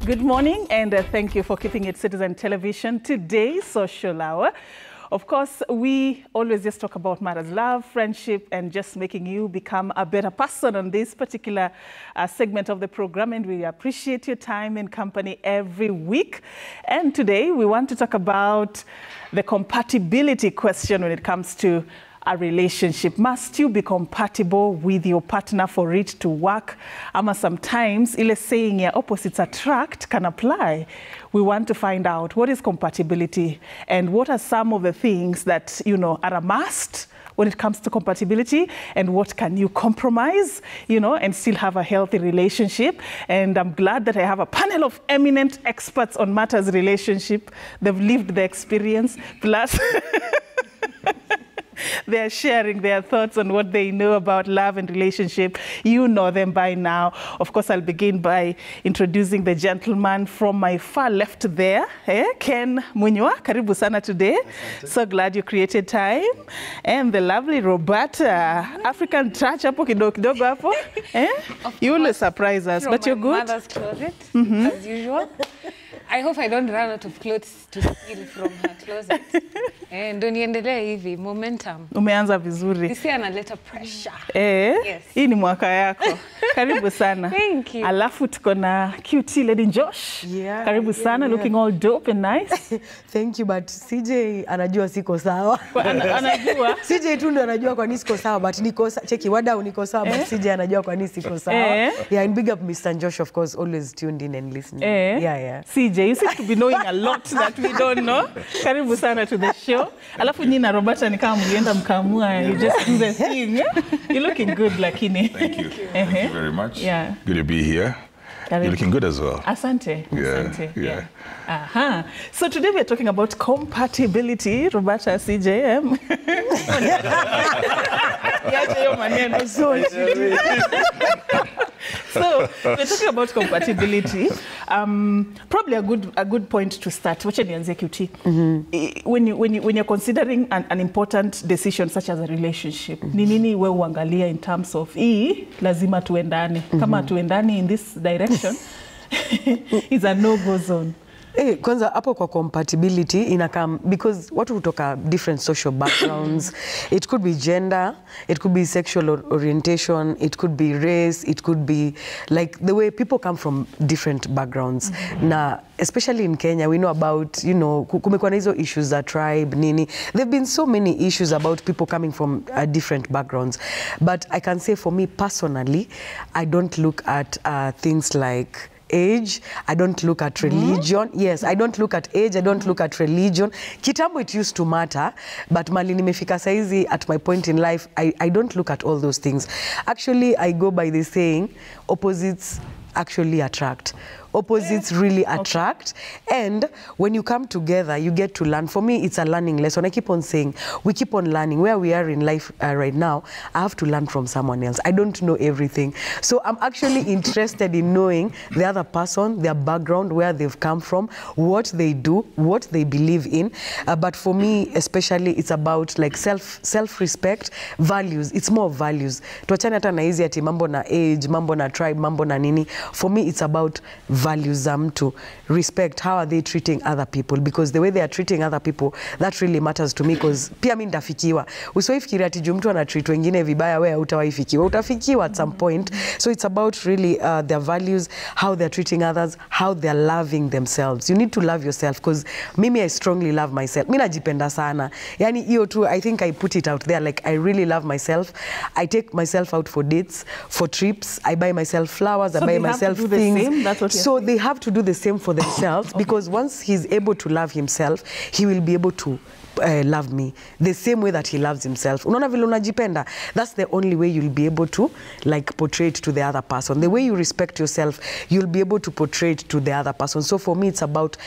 Good morning, and thank you for keeping it Citizen Television. Today's Social Hour. Of course, we always just talk about matters, love, friendship, and just making you become a better person on this particular segment of the program. And we appreciate your time and company every week. And today, we want to talk about the compatibility question when it comes to a relationship. Must you be compatible with your partner for it to work? Ama sometimes, ile saying ya opposites attract can apply. We want to find out what is compatibility and what are some of the things that, you know, are a must when it comes to compatibility, and what can you compromise, you know, and still have a healthy relationship. And I'm glad that I have a panel of eminent experts on matters relationship. They've lived the experience, plus they're sharing their thoughts on what they know about love and relationship. You know them by now. Of course, I'll begin by introducing the gentleman from my far left there, Ken Munywa. Karibu sana today. So glad you created time. And the lovely Roberta, African touch hapo kidogo hapo. You will surprise us, but you're good. From my mother's closet, as usual. I hope I don't run out of clothes to steal from her closet. Ndo niendelee hivi, momentum. Umeanza vizuri. This year analeta pressure. Yes. Hii ni mwaka yako. Karibu sana. Thank you. Alafu tuko na QT Lady Josh. Yeah, Karibu sana, looking all dope and nice. Thank you, but CJ anajua siko sawa. Anajua. CJ tu ndo anajua kwa nini siko sawa, but niko cheki wadau niko sawa, but CJ anajua kwa nini siko sawa. Yeah, and big up Mr. Josh, of course, always tuned in and listening. Yeah. CJ, you seem to be knowing a lot that we don't know. Karibu sana to the show. Alafu Nina Roberta ni kama mlienda mkamua, you just do the thing. You're looking good, lakini. Thank you. Thank you very much. Yeah. Good to be here. You're looking good as well. Asante. Yeah, Asante. yeah. Aha. So today we're talking about compatibility. Roberta, CJM. So we're talking about compatibility. Probably a good point to start. Wacha nianze QT. When you're considering an important decision such as a relationship, ni nini wewe uangalia in terms of lazima tuendane. Kama tuendani in this direction, is a no-go zone. Kwanza hapo kwa compatibility inakam because watu kutoka different social backgrounds. It could be gender, it could be sexual orientation, it could be race, it could be like the way people come from different backgrounds. Na especially in Kenya, we know about, you know, kumekuwa na hizo issues za tribe, nini. There've been so many issues about people coming from different backgrounds. But I can say for me personally, I don't look at things like age, I don't look at religion. Yes, I don't look at age, I don't look at religion. Kitambo it used to matter, but mali nimefika saizi at my point in life, I don't look at all those things. Actually, I go by the saying, opposites actually attract. Opposites really attract, and when you come together, you get to learn. For me, it's a learning lesson. I keep on saying, we keep on learning. Where we are in life right now, I have to learn from someone else. I don't know everything. So I'm actually interested in knowing the other person, their background, where they've come from, what they do, what they believe in. But for me, especially, it's about like self-respect, values. It's more values. Tuachane hata na hizi ati mambo na age, mambo na tribe, mambo na nini. For me, it's about values to respect. How are they treating other people? Because the way they are treating other people, that really matters to me, because pia mimi ndafikiwa. Usiwafikiri ati mtu ana treat wengine vibaya wewe hutawaifikiwa. Utafikiwa at some point. So it's about really their values, how they're treating others, how they're loving themselves. You need to love yourself, because mimi I strongly love myself. Mimi najipenda sana. Yani hiyo tu, I think I put it out there, like I really love myself. I take myself out for dates, for trips. I buy myself flowers, I buy myself things. That's what so they have to do the same for themselves, because once he's able to love himself, he will be able to love me the same way that he loves himself. Unaona vile unajipenda, that's the only way you'll be able to like portray it to the other person. The way you respect yourself, you'll be able to portray it to the other person. So for me, it's about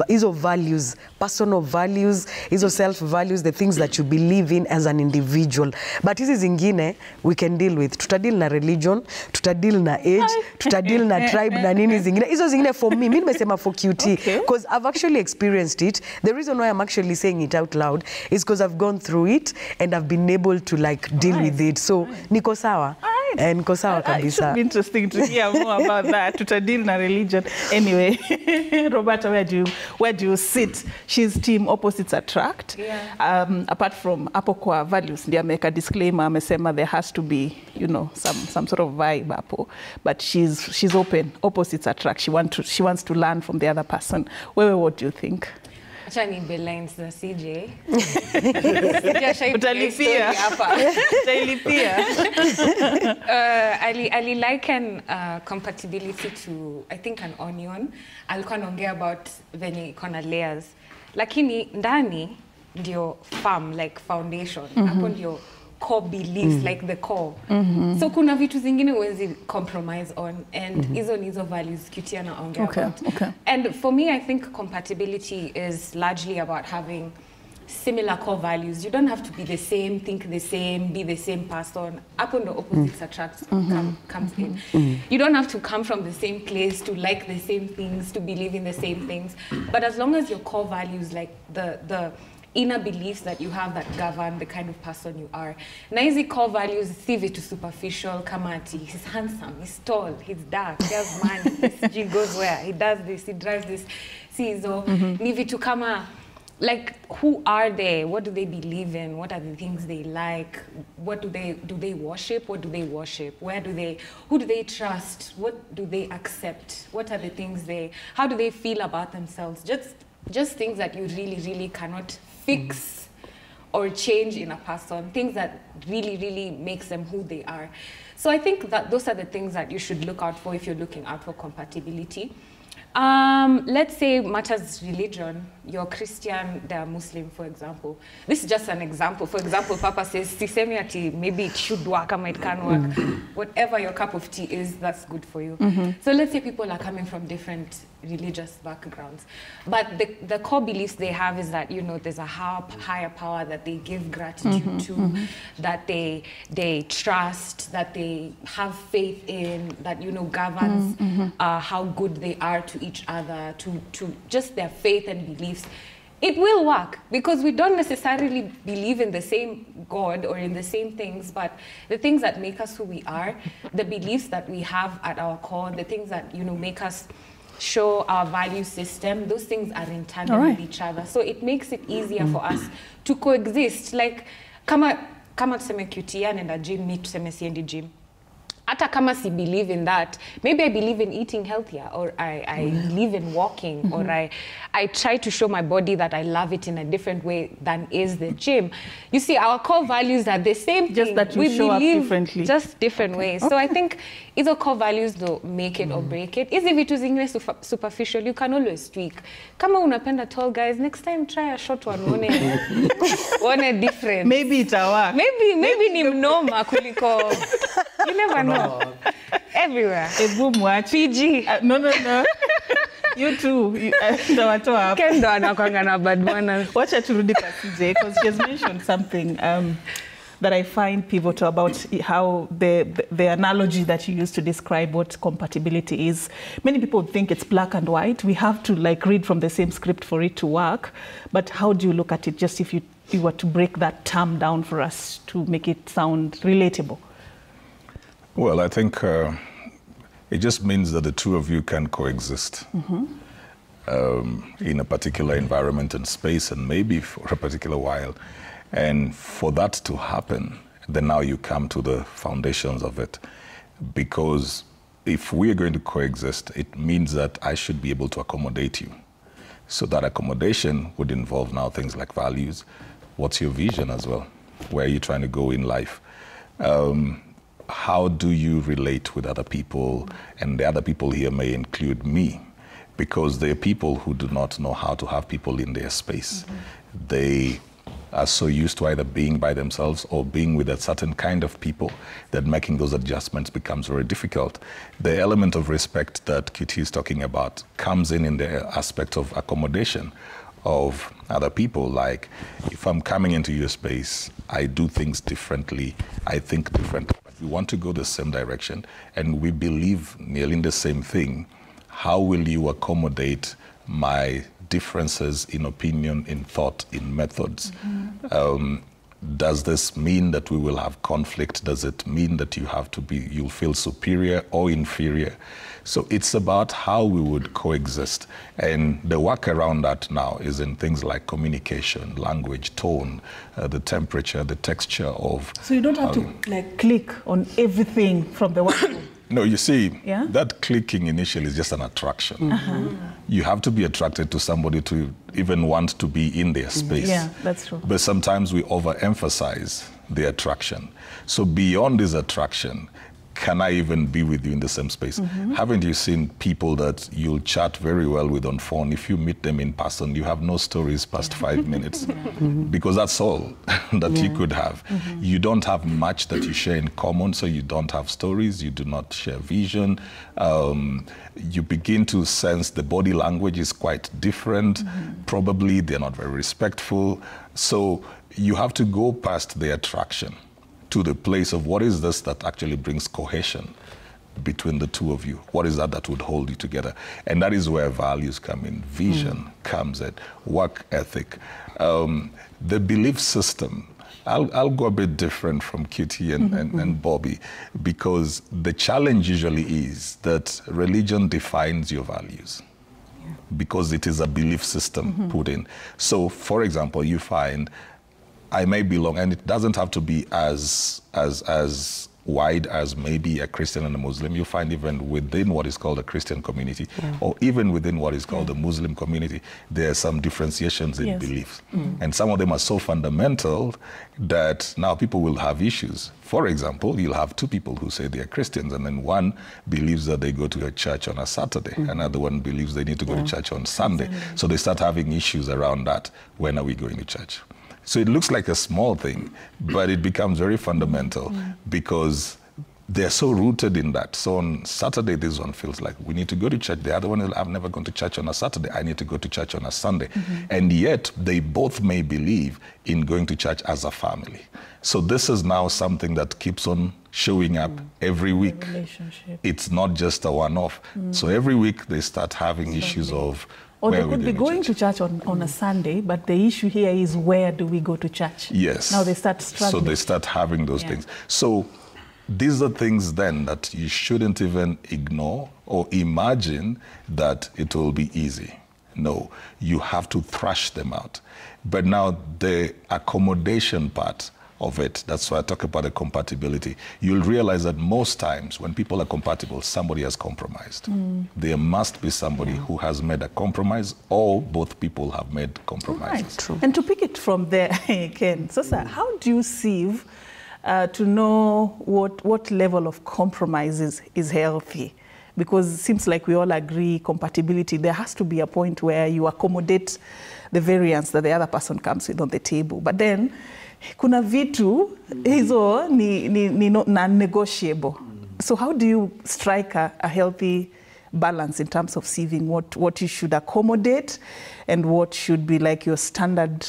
hizo values, personal values, hizo self values, the things that you believe in as an individual. But hizi zingine we can deal with. Tutadeal na religion, tutadeal na age, tutadeal na tribe na nini zingine. Hizo zingine for me, mimi nimesema for QT, because I've actually experienced it. The reason why I'm actually saying it out loud is because I've gone through it and I've been able to like deal with it. So niko sawa. right. And niko sawa It should kabisa. be interesting to hear more about that. Tutadili na religion. Anyway, Roberta, where do you sit? She's team opposites attract. Yeah. Apart from hapo kwa values, ndiye ameweka disclaimer, amesema there has to be, you know, some sort of vibe hapo. But she's open. Opposites attract. She wants to learn from the other person. Wewe, what do you think? Acha niimbe lines na CJ. Utalipia. Utalipia. Ali liken compatibility to, I think, an onion. Alikuwa anaongea about venye iko na layers. Lakini ndani ndio farm, like foundation. Hapo ndio core beliefs, like the core. So kuna vitu zingine huwezi compromise on, and hizo values QT anaongea about. Okay. And for me, I think compatibility is largely about having similar core values. You don't have to be the same, think the same, be the same person. Hapo ndo opposites attract comes in. You don't have to come from the same place to like the same things, to believe in the same things. But as long as your core values, like the inner beliefs that you have that govern the kind of person you are. Na hizi core values si vitu superficial kama ati he's handsome, he's tall, he's dark, he has money, he goes where, he does this, he drives this. Si hizo ni vitu kama, like, who are they? What do they believe in? What are the things they like? What do they worship? What do they worship? Who do they trust? What do they accept? What are the things how do they feel about themselves? Just things that you really, really cannot fix or change in a person, things that really, really makes them who they are. So I think that those are the things that you should look out for if you're looking out for compatibility. Let's say matters religion, you're Christian, they're Muslim, for example. This is just an example. For example, Papa says, sisemi ati maybe it should work, or it can work. Whatever your cup of tea is, that's good for you. So let's say people are coming from different religious backgrounds. But the core beliefs they have is that, you know, there's a higher power that they give gratitude to, that they trust, that they have faith in, that, you know, governs how good they are to each other, to just their faith and beliefs. It will work because we don't necessarily believe in the same God or in the same things, but the things that make us who we are, the beliefs that we have at our core, the things that, you know, make us show our value system, those things are in tandem with each other. So it makes it easier for us to coexist. Like, kama tuseme QT anaenda gym, me tuseme siendi gym. Hata kama si believe in that, maybe I believe in eating healthier, or I believe in walking, or I try to show my body that I love it in a different way than is the gym. You see, our core values are the same just thing. That you we show believe up differently. Just different ways. So I think either core values though make it or break it. Hizi vitu zingine superficial, you can always tweak. Kama unapenda tall guys, next time try a short one, one different. Maybe it'll work. Maybe ni mnoma kuliko. You never know. Everywhere. PG. No. You too. Kendo anakuanga na bad manners. Wacha turudi kwa CJ, because she has mentioned something that I find pivotal about how the analogy that you use to describe what compatibility is. Many people think it's black and white. We have to like read from the same script for it to work. But how do you look at it, just if you were to break that term down for us to make it sound relatable? Well, I think it just means that the two of you can coexist in a particular environment and space, and maybe for a particular while. And for that to happen, then now you come to the foundations of it. Because if we are going to coexist, it means that I should be able to accommodate you. So that accommodation would involve now things like values. What's your vision as well? Where are you trying to go in life? How do you relate with other people? And the other people here may include me, because there are people who do not know how to have people in their space. They are so used to either being by themselves or being with a certain kind of people that making those adjustments becomes very difficult. The element of respect that QT is talking about comes in the aspect of accommodation of other people. Like, if I'm coming into your space, I do things differently, I think differently. We want to go the same direction, and we believe nearly in the same thing. How will you accommodate my differences in opinion, in thought, in methods? Does this mean that we will have conflict? Does it mean that you'll feel superior or inferior? So it's about how we would coexist. And the work around that now is in things like communication, language, tone, the temperature, the texture of... So you don't have to like click on everything from the one. No, you see, Yeah? that clicking initially is just an attraction. You have to be attracted to somebody to even want to be in their space. Yeah, that's true. But sometimes we overemphasize the attraction. So beyond this attraction, can I even be with you in the same space? Haven't you seen people that you'll chat very well with on phone? If you meet them in person, you have no stories past 5 minutes because that's all that you could have. You don't have much that you share in common, so you don't have stories, you do not share vision. You begin to sense the body language is quite different. Probably they're not very respectful. So you have to go past the attraction to the place of what is this that actually brings cohesion between the two of you? What is that would hold you together? And that is where values come in, vision comes in, work ethic. The belief system, I'll go a bit different from Kitty and Bobby, because the challenge usually is that religion defines your values because it is a belief system put in. So, for example, you find I may belong, and it doesn't have to be as wide as maybe a Christian and a Muslim. You find even within what is called a Christian community, or even within what is called the Muslim community, there are some differentiations in beliefs. And some of them are so fundamental that now people will have issues. For example, you'll have two people who say they are Christians, and then one believes that they go to a church on a Saturday, another one believes they need to go to church on Sunday. So they start having issues around that. When are we going to church? So it looks like a small thing, but it becomes very fundamental because they're so rooted in that. So on Saturday, this one feels like we need to go to church. The other one is, I've never gone to church on a Saturday. I need to go to church on a Sunday. And yet they both may believe in going to church as a family. So this is now something that keeps on showing up every week. It's not just a one-off. So every week they start having issues of, or they could be going to church on a Sunday, but the issue here is, where do we go to church? Yes. Now they start struggling. So they start having those things. So these are things then that you shouldn't even ignore or imagine that it will be easy. No, you have to thrash them out. But now the accommodation part of it, that's why I talk about the compatibility. You'll realize that most times when people are compatible, somebody has compromised. There must be somebody who has made a compromise, or both people have made compromises. Right. True. And to pick it from there, Ken, so sir, how do you sieve to know what level of compromise is healthy? Because it seems like we all agree compatibility, there has to be a point where you accommodate the variance that the other person comes with on the table. But then, kuna vitu hizo ni non-negotiable. So how do you strike a healthy balance in terms of sieving what you should accommodate and what should be like your standard,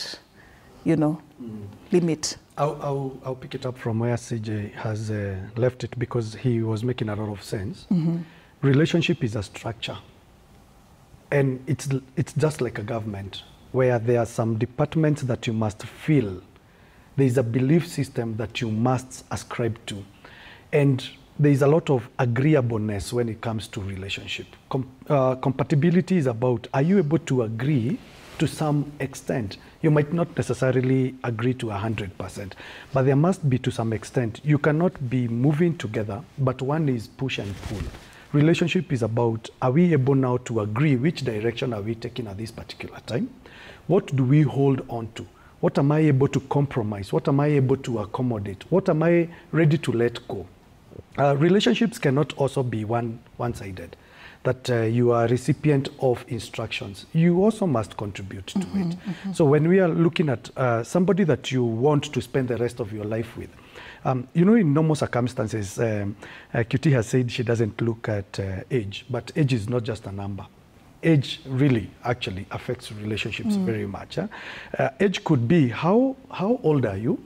limit? I'll pick it up from where CJ has left it, because he was making a lot of sense. Relationship is a structure, and it's just like a government, where there are some departments that you must fill. There is a belief system that you must ascribe to. And there is a lot of agreeableness when it comes to relationship. Compatibility is about, are you able to agree to some extent? You might not necessarily agree to 100%, but there must be to some extent. You cannot be moving together, but one is push and pull. Relationship is about, are we able now to agree which direction are we taking at this particular time? What do we hold on to? What am I able to compromise? What am I able to accommodate? What am I ready to let go? Relationships cannot also be one-sided, that you are a recipient of instructions. You also must contribute to it. So when we are looking at somebody that you want to spend the rest of your life with, in normal circumstances, QT has said she doesn't look at age, but age is not just a number. Age really actually affects relationships very much. Age could be how old are you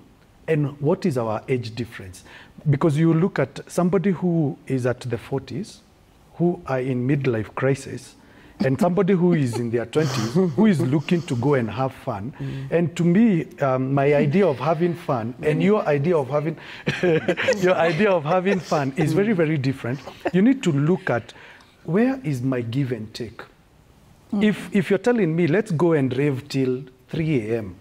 and what is our age difference? Because you look at somebody who is at the 40s, who are in midlife crisis, and somebody who is in their 20s, who is looking to go and have fun. And to me, my idea of having fun and your idea of having fun is very, very different. You need to look at, where is my give and take? If you're telling me, let's go and rave till 3 a.m.,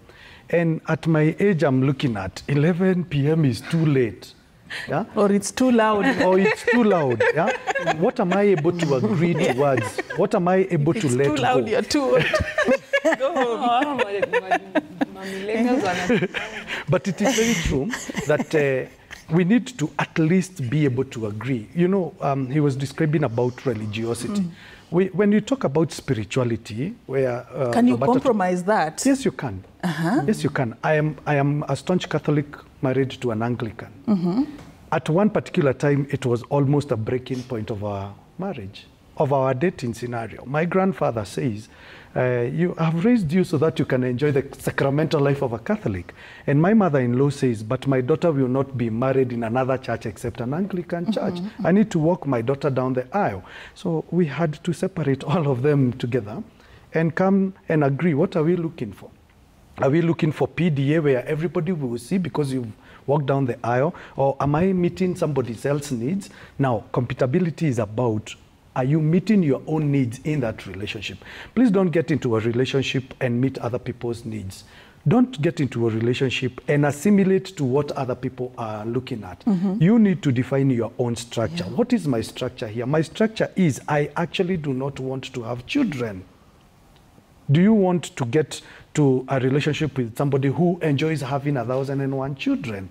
and at my age, I'm looking at 11 p.m. is too late. Yeah? Or it's too loud. Or it's too loud. Yeah? What am I able to agree towards? What am I able to let go? It's too loud, you're too old. Go home. But it is very true that we need to at least be able to agree. You know, he was describing about religiosity. When you talk about spirituality, where can you compromise that? Yes, you can. Yes, you can. I am a staunch Catholic married to an Anglican. At one particular time, it was almost a breaking point of our marriage, of our dating scenario. My grandfather says, you have raised you so that you can enjoy the sacramental life of a Catholic. And my mother-in-law says, but my daughter will not be married in another church except an Anglican church. I need to walk my daughter down the aisle. So we had to separate all of them together and come and agree, what are we looking for? Are we looking for PDA where everybody will see because you've walked down the aisle? Or am I meeting somebody else's needs? Now, compatibility is about, are you meeting your own needs in that relationship? Please don't get into a relationship and meet other people's needs. Don't get into a relationship and assimilate to what other people are looking at. You need to define your own structure. What is my structure here? My structure is, I actually do not want to have children. Do you want to get to a relationship with somebody who enjoys having 1,001 children?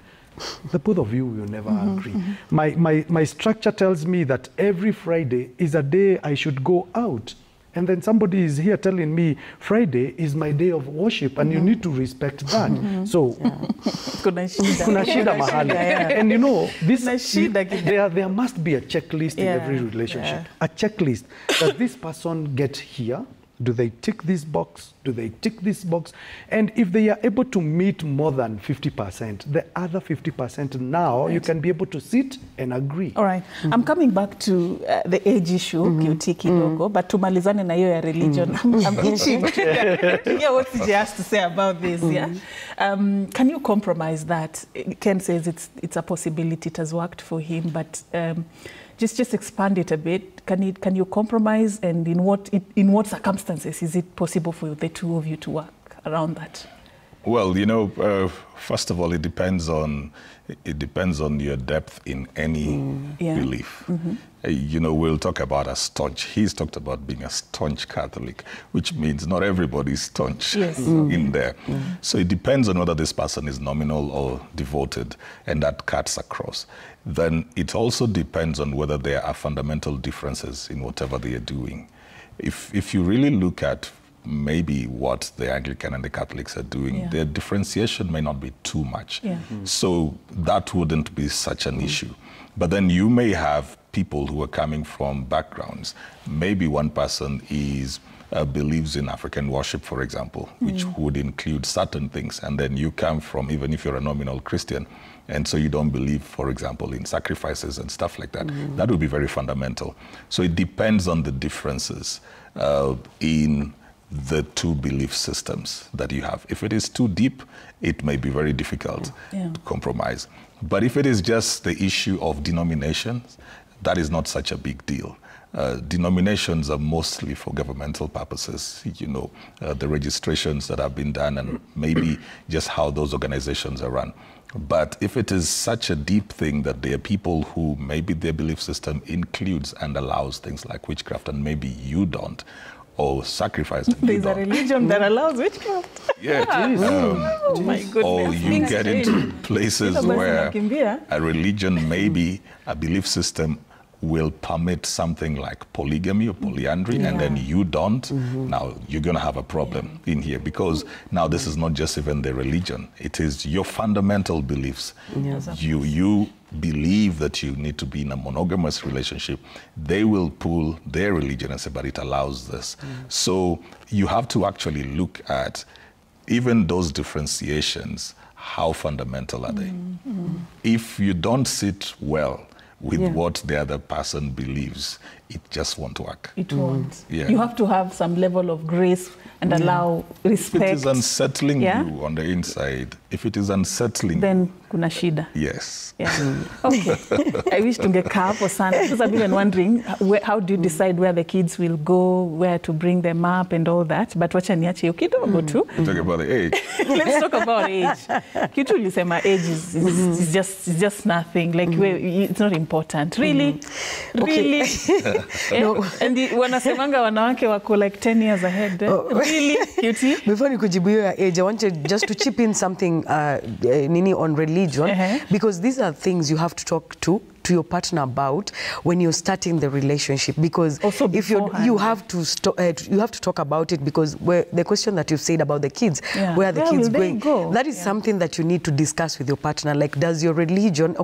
The both of you will never agree. My structure tells me that every Friday is a day I should go out. And then somebody is here telling me Friday is my day of worship, and you need to respect that. So, kuna shida mahali. And you know, there must be a checklist in every relationship. A checklist. Does this person get here? Do they tick this box? Do they tick this box? And if they are able to meet more than 50%, the other 50% now, you can be able to sit and agree. All right. I'm coming back to the age issue, kiutiki logo, but tumalizane na hiyo ya religion. I'm itching to hear what CJ has to say about this. Yeah. Can you compromise that? Ken says it's a possibility. It has worked for him, but just expand it a bit. Can you compromise, and in what circumstances is it possible for the two of you to work around that? Well, you know, first of all, it depends on your depth in any belief. You know, we'll talk about a staunch. He's talked about being a staunch Catholic, which means not everybody is staunch in there. So it depends on whether this person is nominal or devoted, and that cuts across. Then it also depends on whether there are fundamental differences in whatever they are doing. If you really look at maybe what the Anglican and the Catholics are doing, their differentiation may not be too much. So that wouldn't be such an issue. But then you may have people who are coming from backgrounds. Maybe one person believes in African worship, for example, which would include certain things. And then you come from, even if you're a nominal Christian, and so you don't believe, for example, in sacrifices and stuff like that. That would be very fundamental. So it depends on the differences in the two belief systems that you have. If it is too deep, it may be very difficult to compromise. But if it is just the issue of denominations, that is not such a big deal. Denominations are mostly for governmental purposes, you know, the registrations that have been done and maybe just how those organizations are run. But if it is such a deep thing that there are people who maybe their belief system includes and allows things like witchcraft, and maybe you don't, or sacrifice. There's a religion that allows witchcraft. Yeah. Oh my goodness. Or you get into places where a religion, maybe a belief system, will permit something like polygamy or polyandry, and then you don't. Now you're going to have a problem in here, because now this is not just even the religion, it is your fundamental beliefs. You believe that you need to be in a monogamous relationship. They will pull their religion and say, but it allows this. So you have to actually look at even those differentiations. How fundamental are they? If you don't sit well with what the other person believes, it just won't work. It won't. Yeah. You have to have some level of grace and allow respect. If it is unsettling Yeah. you on the inside, if it is unsettling, Then kuna shida. yes. Yeah. Okay. I wish tungekaa hapo sana because I'm even wondering how do you decide where the kids will go, where to bring them up and all that. But wacha niache hiyo kidogo tu. Talk about the age. Let's talk about age. Kitu ulisema age is just nothing. Like it's not important. Really? Really? No. And wanasemanga wanawake wako like 10 years ahead. Really? Cutie? Before nikujibu hiyo ya age, I wanted just to chip in something Nini on religion, because these are things you have to talk to your partner about when you're starting the relationship, because also if you have to talk about it, because the question that you've said about the kids, where are the kids going, that is something that you need to discuss with your partner. Like, does your religion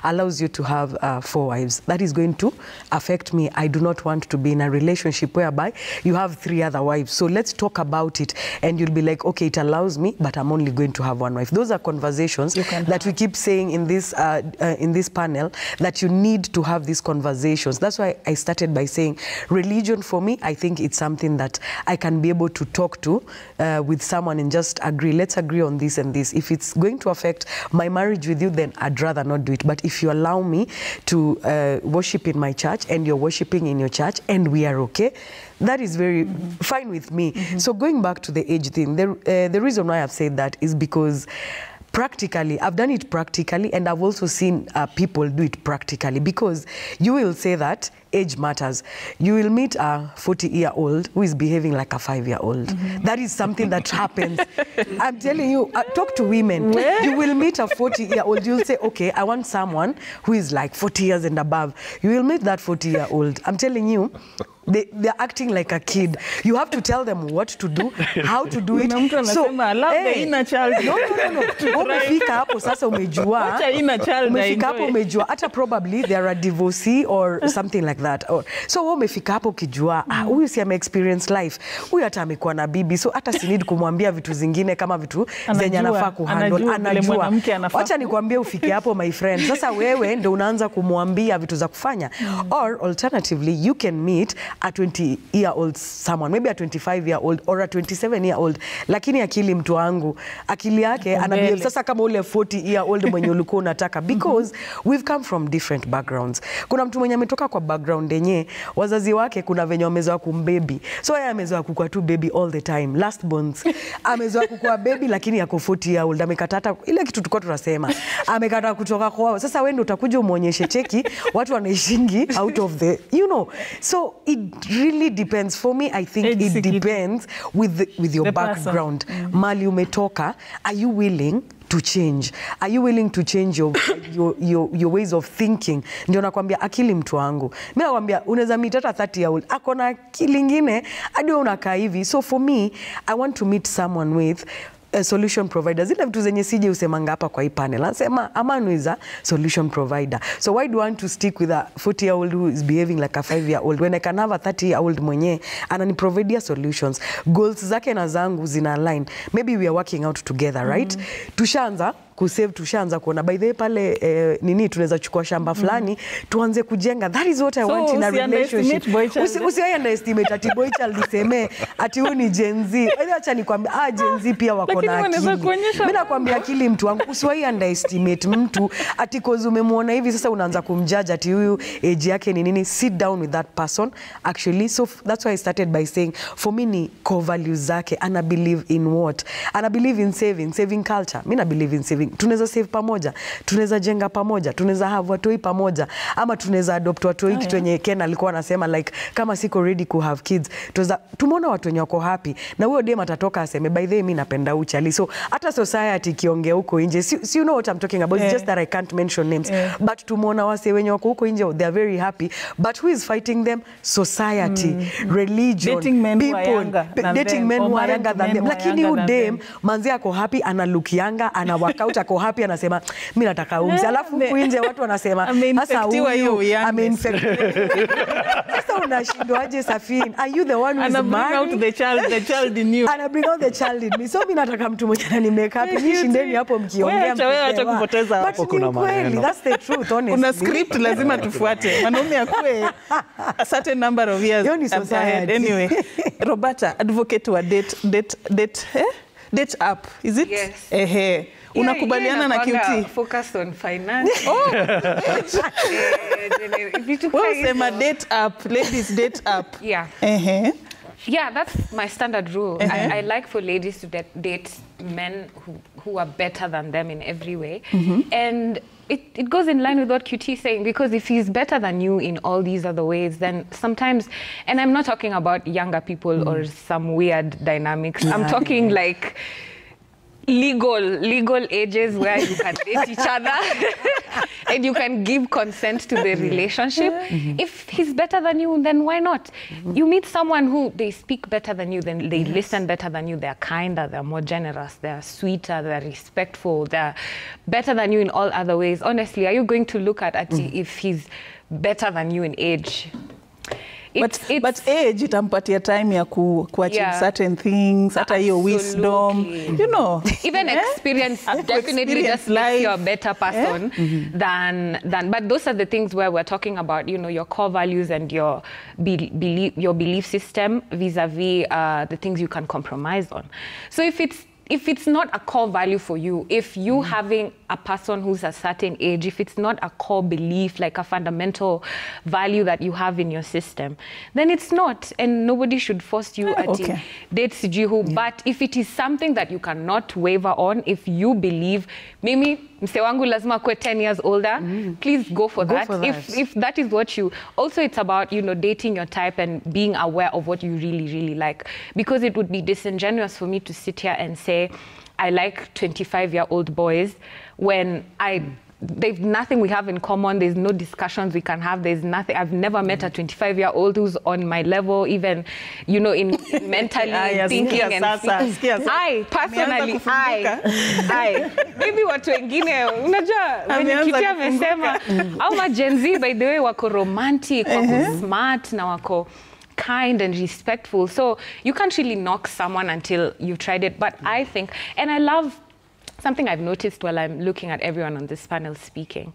allows you to have 4 wives? That is going to affect me. I do not want to be in a relationship whereby you have 3 other wives. So let's talk about it, and you'll be like, okay, it allows me, but I'm only going to have 1 wife. Those are conversations that we keep saying in this panel, that you need to have these conversations. That's why I started by saying religion, for me, I think it's something that I can be able to talk to with someone and just agree. Let's agree on this and this. If it's going to affect my marriage with you, then I'd rather not do it. But if you allow me to worship in my church and you're worshiping in your church and we are okay, that is very fine with me. So going back to the age thing, the reason why I've said that is because practically, I've done it practically, and I've also seen people do it practically, because you will say that age matters. You will meet a 40-year-old who is behaving like a 5-year-old. That is something that happens. I'm telling you, talk to women. You will meet a 40-year-old. You'll say, okay, I want someone who is like 40 years and above. You will meet that 40-year-old. I'm telling you, they're acting like a kid. You have to tell them what to do, how to do it. So, I love the inner child. No. Umefika hapo sasa umejua. Umefika hapo umejua. Hata probably they're a divorcee or something like that. So umefika hapo ukijua, huyu si ame experience life. Huyu hata amekuwa na bibi. So hata si need kumwambia vitu zingine kama vitu zenye anafaa kuhandle. Anajua. Wacha nikwambie ufike hapo, my friend. Sasa wewe ndio unaanza kumwambia vitu za kufanya. Or alternatively, you can meet a 20-year-old someone, maybe a 25-year-old or a 27-year-old, lakini akili mtu wangu, akili yake anabia sasa kama ule 40-year-old mwenye ulikuwa unataka, because we've come from different backgrounds. Kuna mtu mwenye ametoka kwa background yenye wazazi wake kuna venye wamezoea kumbaby, so yeye amezoea kukua tu baby all the time, last bonds. Amezoea kukua baby lakini yako 40-year-old, amekatata ile kitu tulikuwa tunasema, amekata kutoka kwao. Sasa wewe ndio utakuja umuonyeshe cheki watu wanaishingi out of the, so it really depends. For me, I think it depends with your background. Mali umetoka, are you willing to change? Are you willing to change your ways of thinking? Ndio nakwambia akili mtu wangu. Mimi nakwambia unaweza meet hata 30-year-old akona akili nyingine hadi unakaa hivi. So for me, I want to meet someone with solution providers. Zile vitu zenye sije usemanga hapa kwa hii panel. Anasema Amanu is a solution provider. So why do I want to stick with a 40-year-old who is behaving like a 5-year-old when I can have a 30-year-old mwenye ananiprovidea solutions? Goals zake na zangu zina align. Maybe we are working out together, right? Tushaanza kusave, tushaanza kuona by the way pale nini tunaweza chukua shamba fulani tuanze kujenga. That is what I want in a relationship. Usi underestimate ati boy child niseme ati huyu ni Gen Z. Acha nikwambie Gen Z pia wako na akili. Mimi nakwambia akili mtu wangu, usiwahi underestimate mtu ati cause umemwona hivi sasa unaanza kumjudge ati huyu age yake ni nini. Sit down with that person actually. So that's why I started by saying for me ni core values zake, ana believe in what? Ana believe in saving culture. Mimi na believe in saving. Tunaweza save pamoja, tunaweza jenga pamoja, tunaweza have watoi pamoja, ama tunaweza adopt watoi. Kitu yenye Ken alikuwa anasema like kama siko ready to have kids, tumeona watu wenye wako happy na huyo dem atatoka aseme by the way mimi napenda uchali. So hata society kiongea huko nje, you know what I'm talking about. It's just that I can't mention names, but tumeona wase wenye wako huko nje, they are very happy, but who is fighting them? Society, religion, dating men people, dating men who are younger than them. Lakini huyo dem manzi yako happy, ana look younger, ana workout out ako happy anasema mimi nataka umzi, alafu huku nje watu wanasema sasa huyu ameinfected. Sasa unashindwaje Safin? Are you the one who is married? Out the child in you. And bring out the child in me. So mimi nataka mtu mwenye ni make up. Ni shindeni hapo mkiongea. Acha kupoteza hapo. Kuna kweli, that's the truth, honestly. Kuna script lazima tufuate. Mwanaume akue a certain number of years ahead. Anyway, Roberta, advocate wa date app, is it? Yes. Unakubaliana na QT? Focus on finance. Sema date app, ladies date app. Yeah. Yeah, that's my standard rule. I like for ladies to date men who are better than them in every way. And it goes in line with what QT is saying, because if he's better than you in all these other ways, then sometimes, and I'm not talking about younger people or some weird dynamics. I'm talking like legal ages where you can date each other and you can give consent to the relationship. If he's better than you, then why not? You meet someone who they speak better than you, then they listen better than you, they're kinder, they're more generous, they're sweeter, they're respectful, they're better than you in all other ways. Honestly, are you going to look at Ati if he's better than you in age? But age itampatia time ya kuachieve certain things, hata hiyo wisdom, you know. Even experience definitely just makes you a better person than. But those are the things where we're talking about, you know, your core values and your belief system vis-a-vis the things you can compromise on. So if it's not a core value for you, if you having a person who's a certain age, if it's not a core belief, like a fundamental value that you have in your system, then it's not, and nobody should force you to date Sijihu. But if it is something that you cannot waver on, if you believe, mimi mse wangu lazima kwe 10 years older, please go for that. If that is what you, also it's about, you know, dating your type and being aware of what you really, really like. Because it would be disingenuous for me to sit here and say, I like 25-year-old boys when there's nothing we have in common, there's no discussions we can have, there's nothing. I've never met a 25-year-old who's on my level, even, you know, in mentally thinking and I personally, maybe watu wengine, unajua, when Kitty amesema, au ma Gen Z, by the way, wako romantic, wako smart, na wako kind and respectful. So you can't really knock someone until you've tried it. But I think, and I love something I've noticed while I'm looking at everyone on this panel speaking,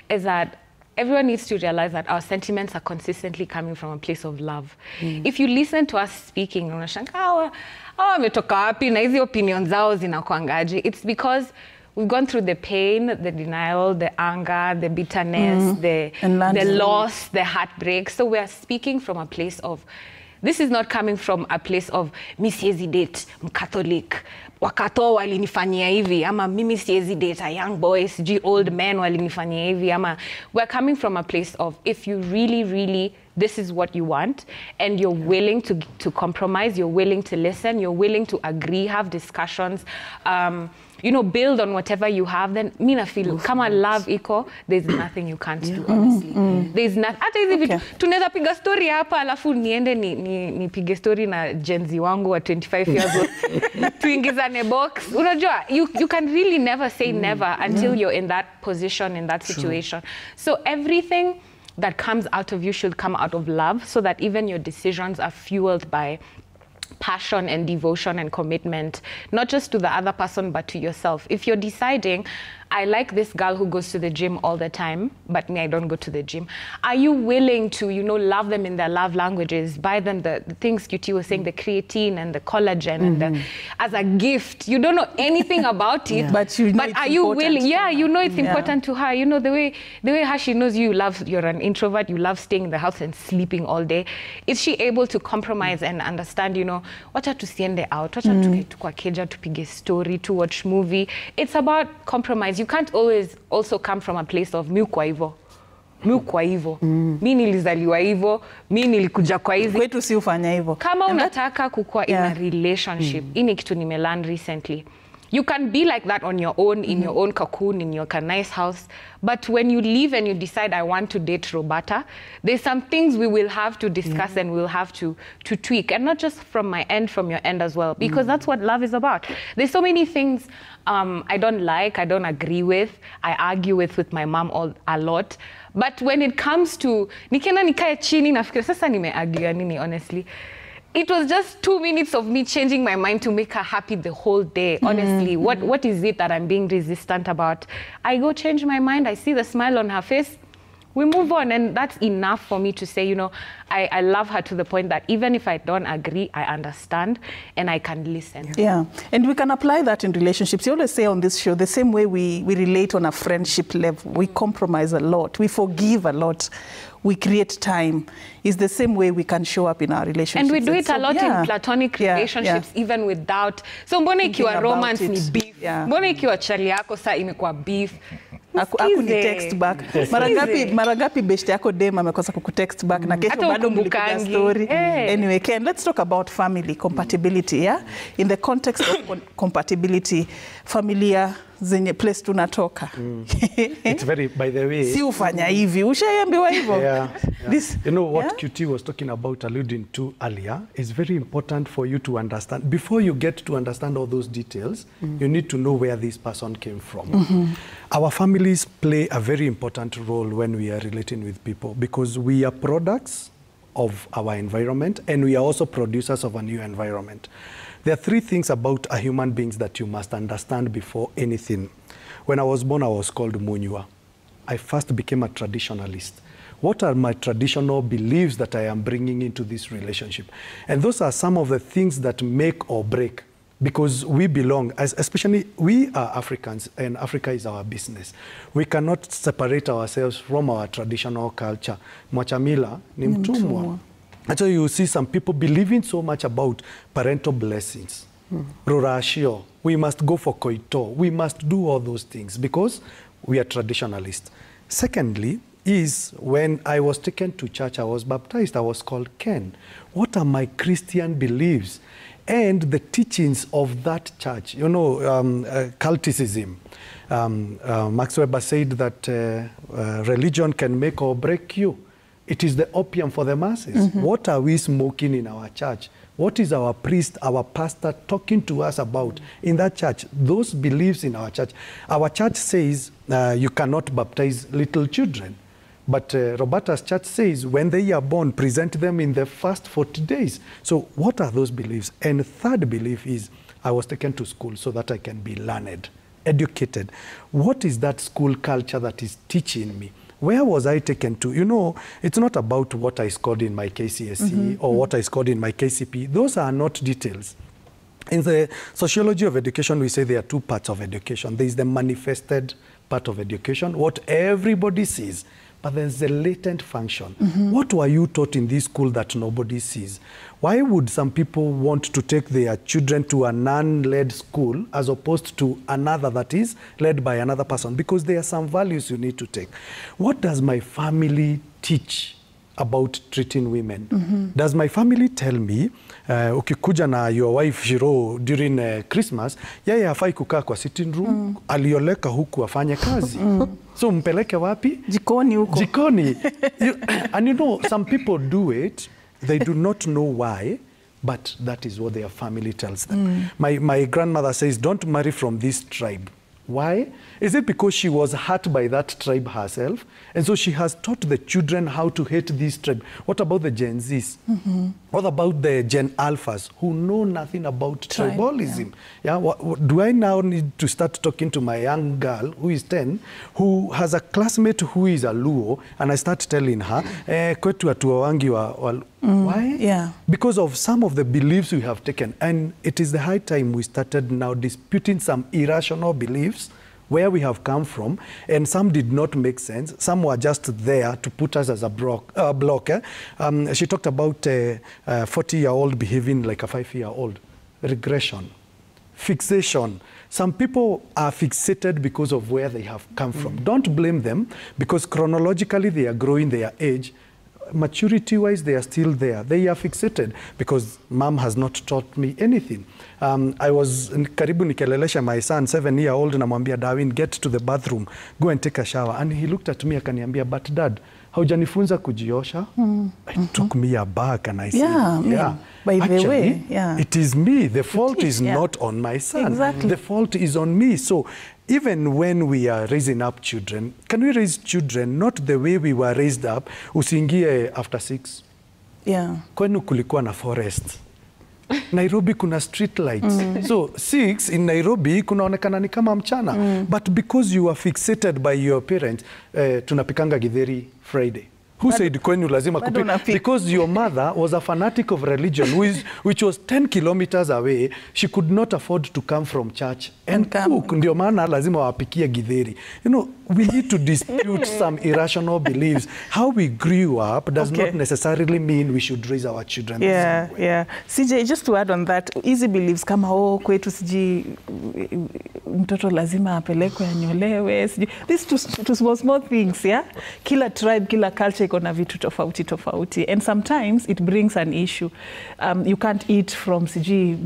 is that everyone needs to realize that our sentiments are consistently coming from a place of love. If you listen to us speaking, unashangaa wametoka wapi na hizi opinions zao zinakuangaje. It's because we've gone through the pain, the denial, the anger, the bitterness, the loss, the heartbreak. So we are speaking from a place of, this is not coming from a place of, mi siezi date mcatholic, wakato walinifanyia hivi, ama mimi siezi date a young boy, sijui old men walinifanyia hivi, ama we're coming from a place of, if you really, really, this is what you want, and you're willing to compromise, you're willing to listen, you're willing to agree, have discussions, you know, build on whatever you have, then mina feel kama love iko, there's nothing you can't do, honestly. There's nothing. Hata hizi vitu tunaweza piga story hapa alafu niende ni pige story na Gen Z wangu wa 25 years old. Tuingizane box. Unajua, you can really never say never until you're in that position, in that situation. So everything that comes out of you should come out of love, so that even your decisions are fueled by passion and devotion and commitment, not just to the other person, but to yourself. If you're deciding, I like this girl who goes to the gym all the time, but me, I don't go to the gym. Are you willing to, you know, love them in their love languages, buy them the things QT was saying, the creatine and the collagen, and as a gift? You don't know anything about it, but you know, but are you willing? Yeah, you know it's important to her. You know, the way how she knows you're an introvert, you love staying in the house and sleeping all day. Is she able to compromise and understand, you know, wacha tusiende out, wacha tuke kwa keja tupige story, to watch movie? It's about compromise. You can't always also come from a place of mi kwa hivo. Mi nilizaliwa hivo, mi nilikuja kwa hizi. Kwetu si ufanya hivo. Kama unataka kukua in a relationship, ini kitu nimelearn recently. You can be like that on your own, in your own cocoon, in your nice house. But when you leave and you decide, I want to date Roberta, there's some things we will have to discuss and we'll have to tweak. And not just from my end, from your end as well. Because that's what love is about. There's so many things I don't like, I don't agree with, I argue with my mom a lot. But when it comes to, nikienda nikae chini nafikiri sasa nimeargue nini, honestly. It was just 2 minutes of me changing my mind to make her happy the whole day. Honestly, what is it that I'm being resistant about? I go change my mind. I see the smile on her face. We move on, and that's enough for me to say, you know, I love her to the point that even if I don't agree, I understand and I can listen. Yeah, and we can apply that in relationships. You always say on this show, the same way we relate on a friendship level, we compromise a lot, we forgive a lot, we create time. It's the same way we can show up in our relationships. And we do it a lot in platonic relationships, even without. So mbona ikiwa romance ni beef, mbona ikiwa chali yako saa imekuwa beef. Aku ni text back. Mara ngapi beshte yako dem amekosa kukutext back na kesho bado mlipiga story. Anyway, Ken, let's talk about family compatibility, yeah? In the context of compatibility, familia zenye place tunatoka. It's very, by the way. Si ufanya hivi, ushaambiwa hivyo. Yeah. You know what QT was talking about, alluding to earlier, is very important for you to understand. Before you get to understand all those details, you need to know where this person came from. Our families play a very important role when we are relating with people because we are products of our environment and we are also producers of a new environment. There are 3 things about a human being that you must understand before anything. When I was born, I was called Munywa. I first became a traditionalist. What are my traditional beliefs that I am bringing into this relationship? And those are some of the things that make or break, because we belong, especially we are Africans, and Africa is our business. We cannot separate ourselves from our traditional culture. Mwachamila ni mtumwa. And so you see some people believing so much about parental blessings. Rorashio, we must go for koito. We must do all those things because we are traditionalists. Secondly, is when I was taken to church, I was baptized, I was called Ken. What are my Christian beliefs? And the teachings of that church. You know, culticism. Max Weber said that religion can make or break you. It is the opium for the masses. What are we smoking in our church? What is our priest, our pastor talking to us about in that church? Those beliefs in our church. Our church says you cannot baptize little children. But Roberta's church says when they are born, present them in the first 40 days. So what are those beliefs? And the third belief is I was taken to school so that I can be learned, educated. What is that school culture that is teaching me? Where was I taken to? You know, it's not about what I scored in my KCSE or what I scored in my KCP. Those are not details. In the sociology of education, we say there are 2 parts of education. There is the manifested part of education, what everybody sees. But there's a latent function. What were you taught in this school that nobody sees? Why would some people want to take their children to a non-led school as opposed to another that is led by another person? Because there are some values you need to take. What does my family teach about treating women? Does my family tell me, ukikuja na your wife Shiro during Christmas, yeye hafai kukaa kwa sitting room, alioleka huku afanye kazi. So mpeleke wapi? Jikoni huko. Jikoni. And you know, some people do it, they do not know why, but that is what their family tells them. My grandmother says, don't marry from this tribe. Why? Is it because she was hurt by that tribe herself? And so she has taught the children how to hate this tribe. What about the Gen Zs? What about the Gen Alphas who know nothing about tribalism? Do I now need to start talking to my young girl who is 10, who has a classmate who is a Luo, and I start telling her, kwetu atuawangi wa why? Because of some of the beliefs we have taken. And it is the high time we started now disputing some irrational beliefs where we have come from, and some did not make sense. Some were just there to put us as a block. She talked about a 40-year-old behaving like a 5-year-old. Regression, fixation. Some people are fixated because of where they have come from. Don't blame them, because chronologically they are growing their age. maturity-wise, they are still there. They are fixated because mom has not taught me anything. I was karibu nikelelesha my son, 7-year-old, namwambia, Darwin, get to the bathroom, go and take a shower. And he looked at me akaniambia, but dad, haujanifunza kujiosha? It took me aback and I said, by actually, the way, it is me. The fault is not on my son. Exactly. The fault is on me. So even when we are raising up children, can we raise children not the way we were raised up? Usiingie after 6. Yeah. Kwenu kulikuwa na forest. Nairobi kuna street lights. So 6 in Nairobi kunaonekana ni kama mchana. But because you are fixated by your parents, tunapikanga githeri Friday. Who said kwenu lazima kupika? Because your mother was a fanatic of religion, which was 10 kilometers away. She could not afford to come from church and cook. Ndio maana lazima wapikie githeri. You know, we need to dispute some irrational beliefs. How we grew up does not necessarily mean we should raise our children the same way. Yeah. CJ, just to add on that, easy beliefs kama kwetu siji mtoto lazima apelekwe anyolewe. These two small things, yeah? Kila tribe, kila culture iko na vitu tofauti. And sometimes it brings an issue. You can't eat from siji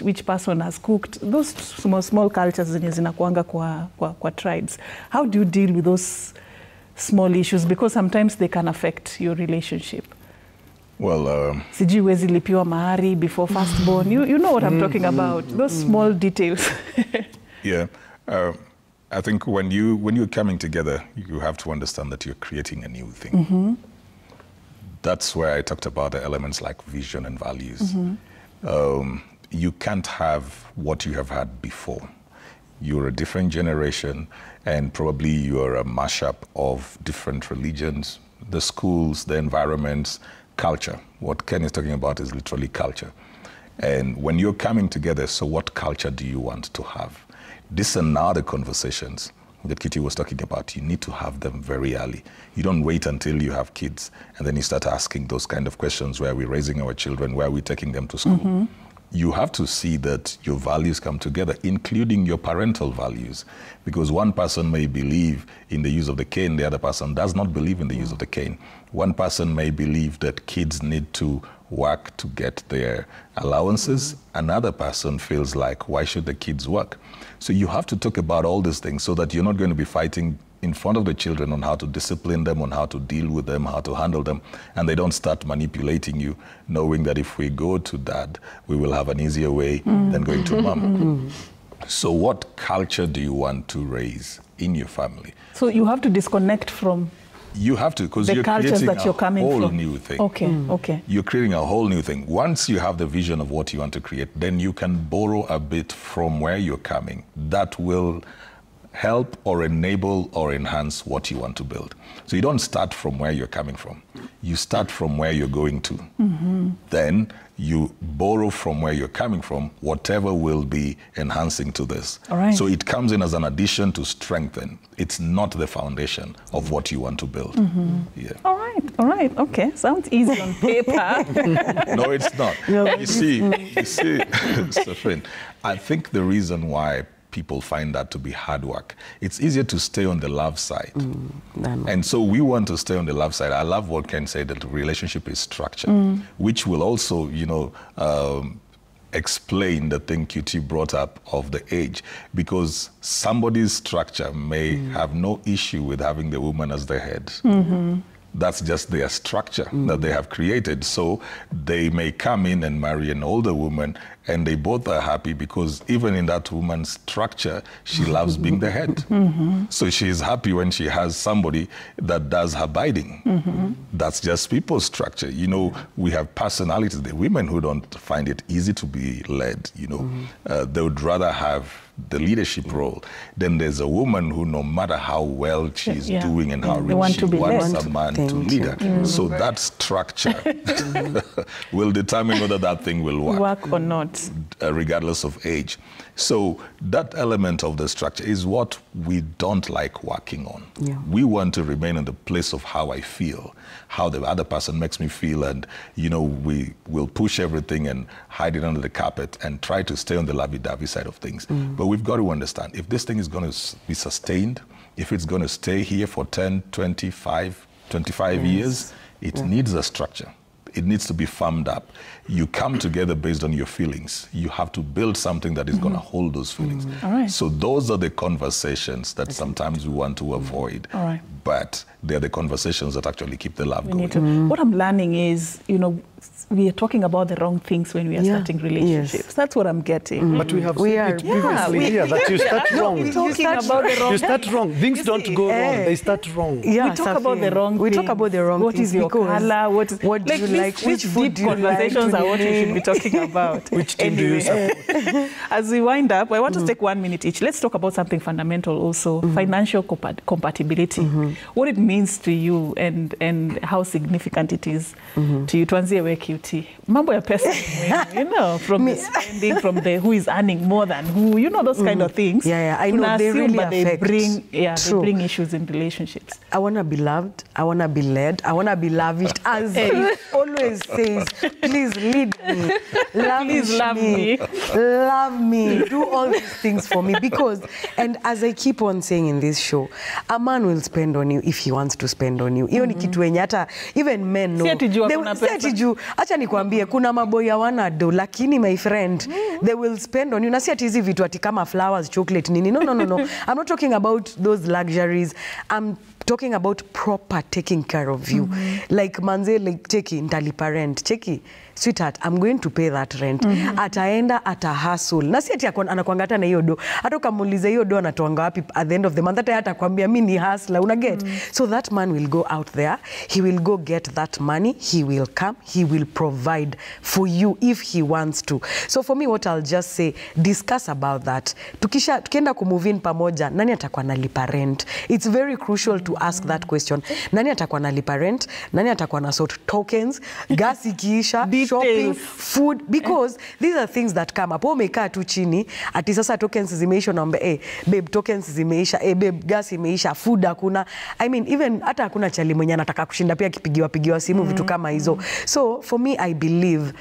which person has cooked. Those small cultures zenye zinakuanga kwa tribes. How do you deal with those small issues? Because sometimes they can affect your relationship. Well, siji wezi lipiwa mahari before firstborn. You know what I'm talking about. Those small details. Yeah. I think when you're coming together, you have to understand that you're creating a new thing. That's where I talked about the elements like vision and values. You can't have what you have had before. You're a different generation, and probably you're a mashup of different religions, the schools, the environments, culture. What Ken is talking about is literally culture. And when you're coming together, so what culture do you want to have? These are now the conversations that Kitty was talking about. You need to have them very early. You don't wait until you have kids and then you start asking those kind of questions. Where are we raising our children? Where are we taking them to school? You have to see that your values come together, including your parental values. Because one person may believe in the use of the cane, the other person does not believe in the use of the cane. One person may believe that kids need to work to get their allowances. Another person feels like, why should the kids work? So you have to talk about all these things so that you're not going to be fighting in front of the children on how to discipline them, on how to deal with them, how to handle them, and they don't start manipulating you, knowing that if we go to dad, we will have an easier way than going to mom. So what culture do you want to raise in your family? So you have to disconnect from you have to, because you're cultures creating that you're coming a whole from. new thing. Okay. You're creating a whole new thing. Once you have the vision of what you want to create, then you can borrow a bit from where you're coming. That will help or enable or enhance what you want to build. So you don't start from where you're coming from. You start from where you're going to. Then you borrow from where you're coming from, whatever will be enhancing to this. All right. So it comes in as an addition to strengthen. It's not the foundation of what you want to build. Yeah. All right. Okay. Sounds easy on paper. No, it's not. You see, Safin, I think the reason why people find that to be hard work, it's easier to stay on the love side. And so we want to stay on the love side. I love what Ken said, that the relationship is structured, which will also, explain the thing QT brought up of the age, because somebody's structure may have no issue with having the woman as the head. That's just their structure that they have created. So they may come in and marry an older woman, and they both are happy because even in that woman's structure, she loves being the head. So she is happy when she has somebody that does her bidding. That's just people's structure. We have personalities. The women who don't find it easy to be led, they would rather have the leadership role. Then there's a woman who, no matter how well she's doing and how rich, she wants a man to lead her. So that structure will determine whether that thing will work or not, regardless of age. So that element of the structure is what we don't like working on. We want to remain in the place of how I feel, how the other person makes me feel, and we will push everything and hide it under the carpet and try to stay on the lovey-dovey side of things. But we've got to understand, if this thing is going to be sustained, if it's going to stay here for 10, 25 years, It needs a structure. It needs to be firmed up. You come together based on your feelings. You have to build something that is going to hold those feelings. All right. So those are the conversations that sometimes we want to avoid. All right. But they're the conversations that actually keep the love We going. need to. What I'm learning is, we are talking about the wrong things when we are starting relationships. Yes. That's what I'm getting. But we have We said are- it previously here that you start wrong. We're talking about the wrong. You start wrong. Things don't go wrong. They start wrong. Yeah, We talk about the wrong We talk things. about the wrong What things is your because color? What do you like? Which Which food deep do you like conversations to are what we should eat? be talking about. Which team do you support? As we wind up, I want to take 1 minute each. Let's talk about something fundamental also, financial compatibility. What it means to you and how significant it is to you. Tuanzie we QT. Mambo ya pesa, from the spending, from the who is earning more than who, those kind of things. Yeah, I know, they really but affect. they True. bring issues in relationships. I want to be loved. I want to be led. I want to be lavished. As he always says, please lead me. Lavish Please love me. Love me. Do all these things for me. Because, and as I keep on saying in this show, a man will spend on you if he wants to spend on you. Hiyo ni kitu yenye hata even men know. Si ati juu They hakuna will- si ati pesa. juu, acha nikwambie, kuna maboy hawana do, lakini my friend, they will spend on you. Na si ati hizi vitu ati kama flowers, chocolate, nini. No. I'm not talking about those luxuries. I'm talking about proper taking care of you. Like manze, like cheki, ntalipa rent. Cheki, sweetheart, I'm going to pay that rent. Ataenda, hustle. Na si ati anakuanga hata na hiyo do. Hata ukamuuliza hiyo do anatoanga wapi at the end of the month. Hata atakwambia mimi ni hustler, una get? So that man will go out there. He will go get that money. He will come. He will provide for you if he wants to. So for me, what I'll just say, discuss about that. Tukienda kumove in pamoja, nani atakuwa nalipa rent? It's very crucial to ask that question. Nani atakuwa nalipa rent? Nani atakuwa na sort tokens? Gas ikiisha, shopping, food, because these are things that come up. Umekaa tu chini, ati sasa tokens zimeisha, naomba babe, tokens zimeisha, babe, gas imeisha, food hakuna. I mean, even hata hakuna chali mwenye anataka kushinda pia kipigiwa simu vitu kama hizo. So for me, I believe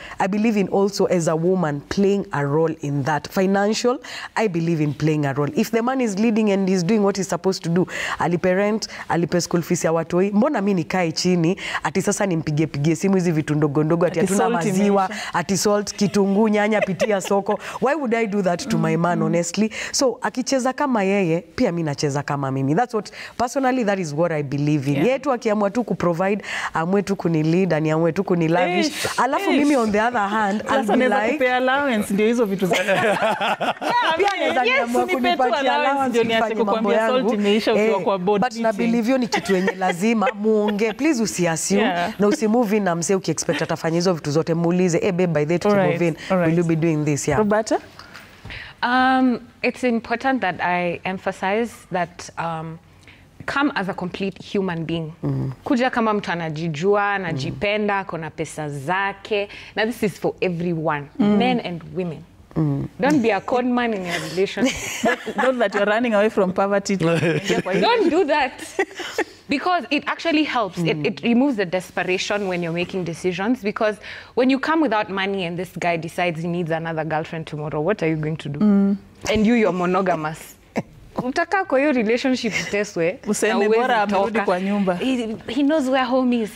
in also as a woman playing a role in that. Financial, I believe in playing a role. If the man is leading and he's doing what he's supposed to do, alipe rent, alipe school fees ya watoi, mbona mimi nikae chini ati sasa nimpigie simu hizi vitu ndogo ati hatuna maziwa, ati salt, kitunguu, nyanya, pitia soko. Why would I do that to my man, honestly? So akicheza kama yeye, pia mimi nacheza kama mimi. That's what personally, that is what I believe in. Yeye tu akiamua tu kuprovide, amwe tu kunilead, aniamwe tu kunilavish. Alafu mimi on the other hand, I'll be like pay allowance ndio hizo vitu za. pia anaweza niamua kunipatia allowance nifanye mambo yangu. But na believe you ni kitu yenye lazima muongee. Please usiassume na usimove in na mse ukiexpect atafanya hizo vitu zote, muulize babe, by the time move in, will you be doing this? Roberta? It's important that I emphasize that come as a complete human being. Kuja kama mtu anajijua, anajipenda, kona pesa zake. Now this is for everyone, men and women. Don't be a con man in your relationship. Not that you're running away from poverty. Don't do that. Because it actually helps. It removes the desperation when you're making decisions. Because when you come without money and this guy decides he needs another girlfriend tomorrow, what are you going to do? And you're monogamous. Utaka kwa hiyo relationship uteswe. Useme bora amerudi kwa nyumba. He knows where home is.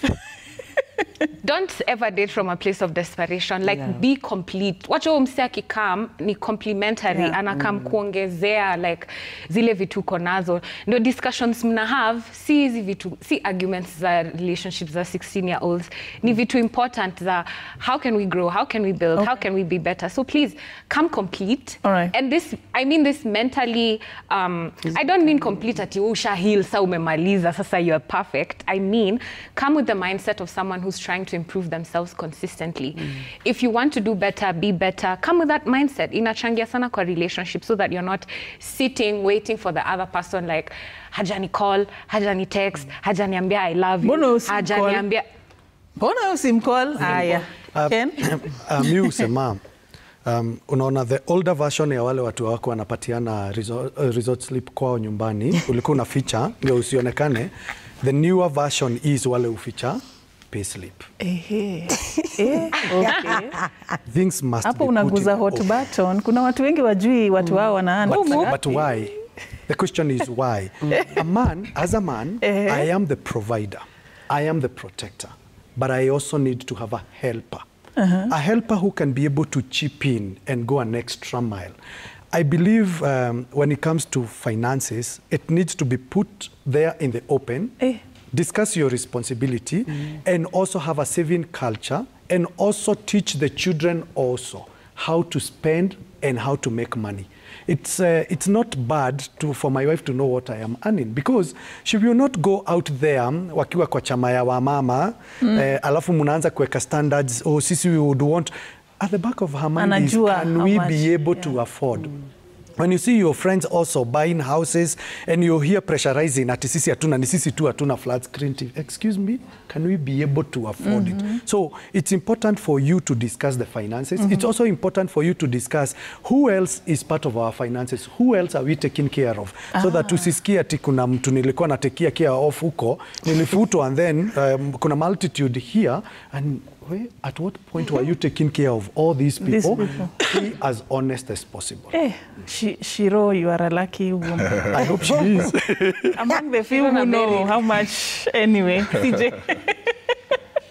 Don't ever date from a place of desperation. Like, be complete. Wacha umse akikam ni complimentary. Anakam kuongezea like zile vitu konazo. No discussions mna have, si hizi vitu, si arguments za relationships za 16-year-olds. Ni vitu important za how can we grow, how can we build, how can we be better. So please come complete. All right. And this, I mean this mentally, I don't mean complete ati usha heal sa umemaliza sasa you are perfect. I mean come with the mindset of someone who's trying to improve themselves consistently. If you want to do better, be better, come with that mindset. Inachangia sana kwa relationship so that you're not sitting, waiting for the other person like, hajani call, hajani text, hajani ambia I love you, hajani ambia... Mbona usimcall? Haya. Ken? Mi usema, unaona the older version ya wale watu wako wanapatiana resort slip kwao nyumbani, ulikuwa una feature, ndio usionekane. The newer version is wale uficha payslip. Okay. Things must Hapo be unaguza put hot button. Kuna watu wengi wajui watu wao wanaana. But why? The question is why? A man, as a man, I am the provider. I am the protector. but I also need to have a helper. A helper who can be able to chip in and go an extra mile. I believe when it comes to finances, it needs to be put there in the open, discuss your responsibility, and also have a saving culture, and also teach the children also how to spend and how to make money. It's not bad for my wife to know what I am earning, because she will not go out there wakiwa kwa chama ya wamama alafu munaanza kuweka standards, oh sisi we would want, at the back of her mind is, can we be able to afford? When you see your friends also buying houses and you hear pressurizing, ati sisi hatuna, ni sisi tu hatuna flat screen TV. Excuse me, can we be able to afford it? So it's important for you to discuss the finances. It's also important for you to discuss who else is part of our finances. Who else are we taking care of? So that usisikie ati kuna mtu nilikuwa natekia care of huko, nilifutwa, and then kuna multitude here, and at what point were you taking care of all these people? Be as honest as possible. Shiro, you are a lucky woman. I hope she is. Among the few who know how much anyway. CJ.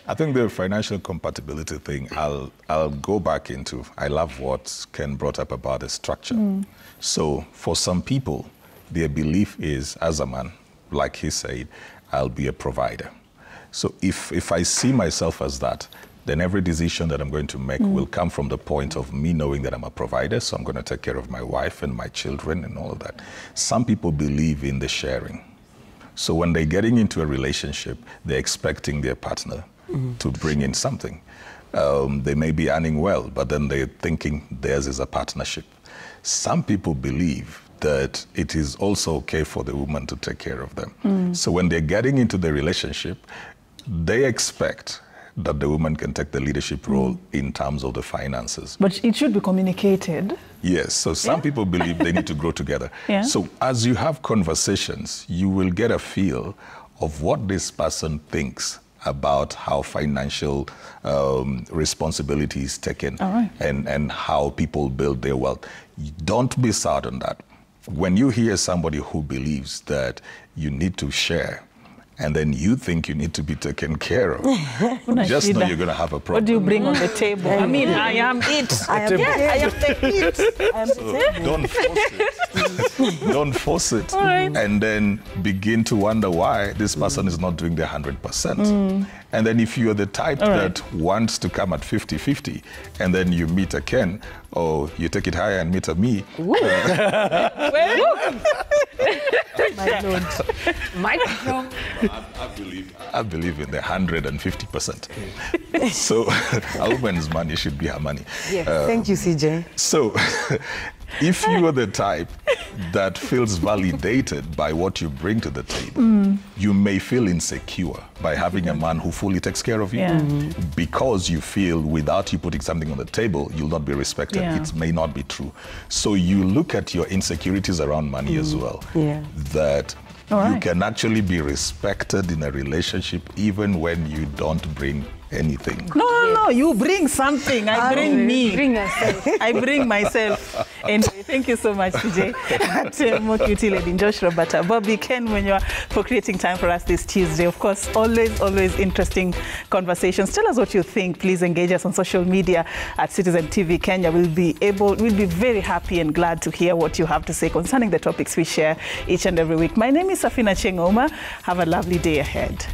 I think the financial compatibility thing, I'll go back into. I love what Ken brought up about the structure. So for some people, their belief is, as a man, like he said, I'll be a provider. So if I see myself as that, then every decision that I'm going to make will come from the point of me knowing that I'm a provider, so I'm going to take care of my wife and my children and all of that. Some people believe in the sharing. So when they're getting into a relationship, they're expecting their partner to bring in something. They may be earning well, but then they're thinking theirs is a partnership. Some people believe that it is also okay for the woman to take care of them. So when they're getting into the relationship, they expect that the woman can take the leadership role in terms of the finances. But it should be communicated. Yes, so some people believe they need to grow together. So as you have conversations, you will get a feel of what this person thinks about how financial responsibility is taken and how people build their wealth. Don't miss out on that. When you hear somebody who believes that you need to share, and then you think you need to be taken care of, just know you're going to have a problem. What do you bring on the table? I mean, I am it. I am the it. So don't force it. Don't force it. And then begin to wonder why this person is not doing their 100%. And then if you're the type that wants to come at 50-50, and then you meet a Ken, or you take it higher and meet a me. My Lord. I believe in the 150%. So a woman's money should be her money. Yes. Thank you, CJ. So if you are the type that feels validated by what you bring to the table, you may feel insecure by having a man who fully takes care of you because you feel without you putting something on the table, you'll not be respected. It may not be true. So you look at your insecurities around money as well. That you can actually be respected in a relationship even when you don't bring anything. No, you bring something. I bring me. Bring yourself. I bring myself. Anyway, thank you so much, CJ. Mokuti, Lady Josh, Roberta, Bobby, Ken, when you're for creating time for us this Tuesday. Of course, always interesting conversations. Tell us what you think. Please engage us on social media at Citizen TV Kenya. We'll be very happy and glad to hear what you have to say concerning the topics we share each and every week. My name is Safina Chengoma. Have a lovely day ahead.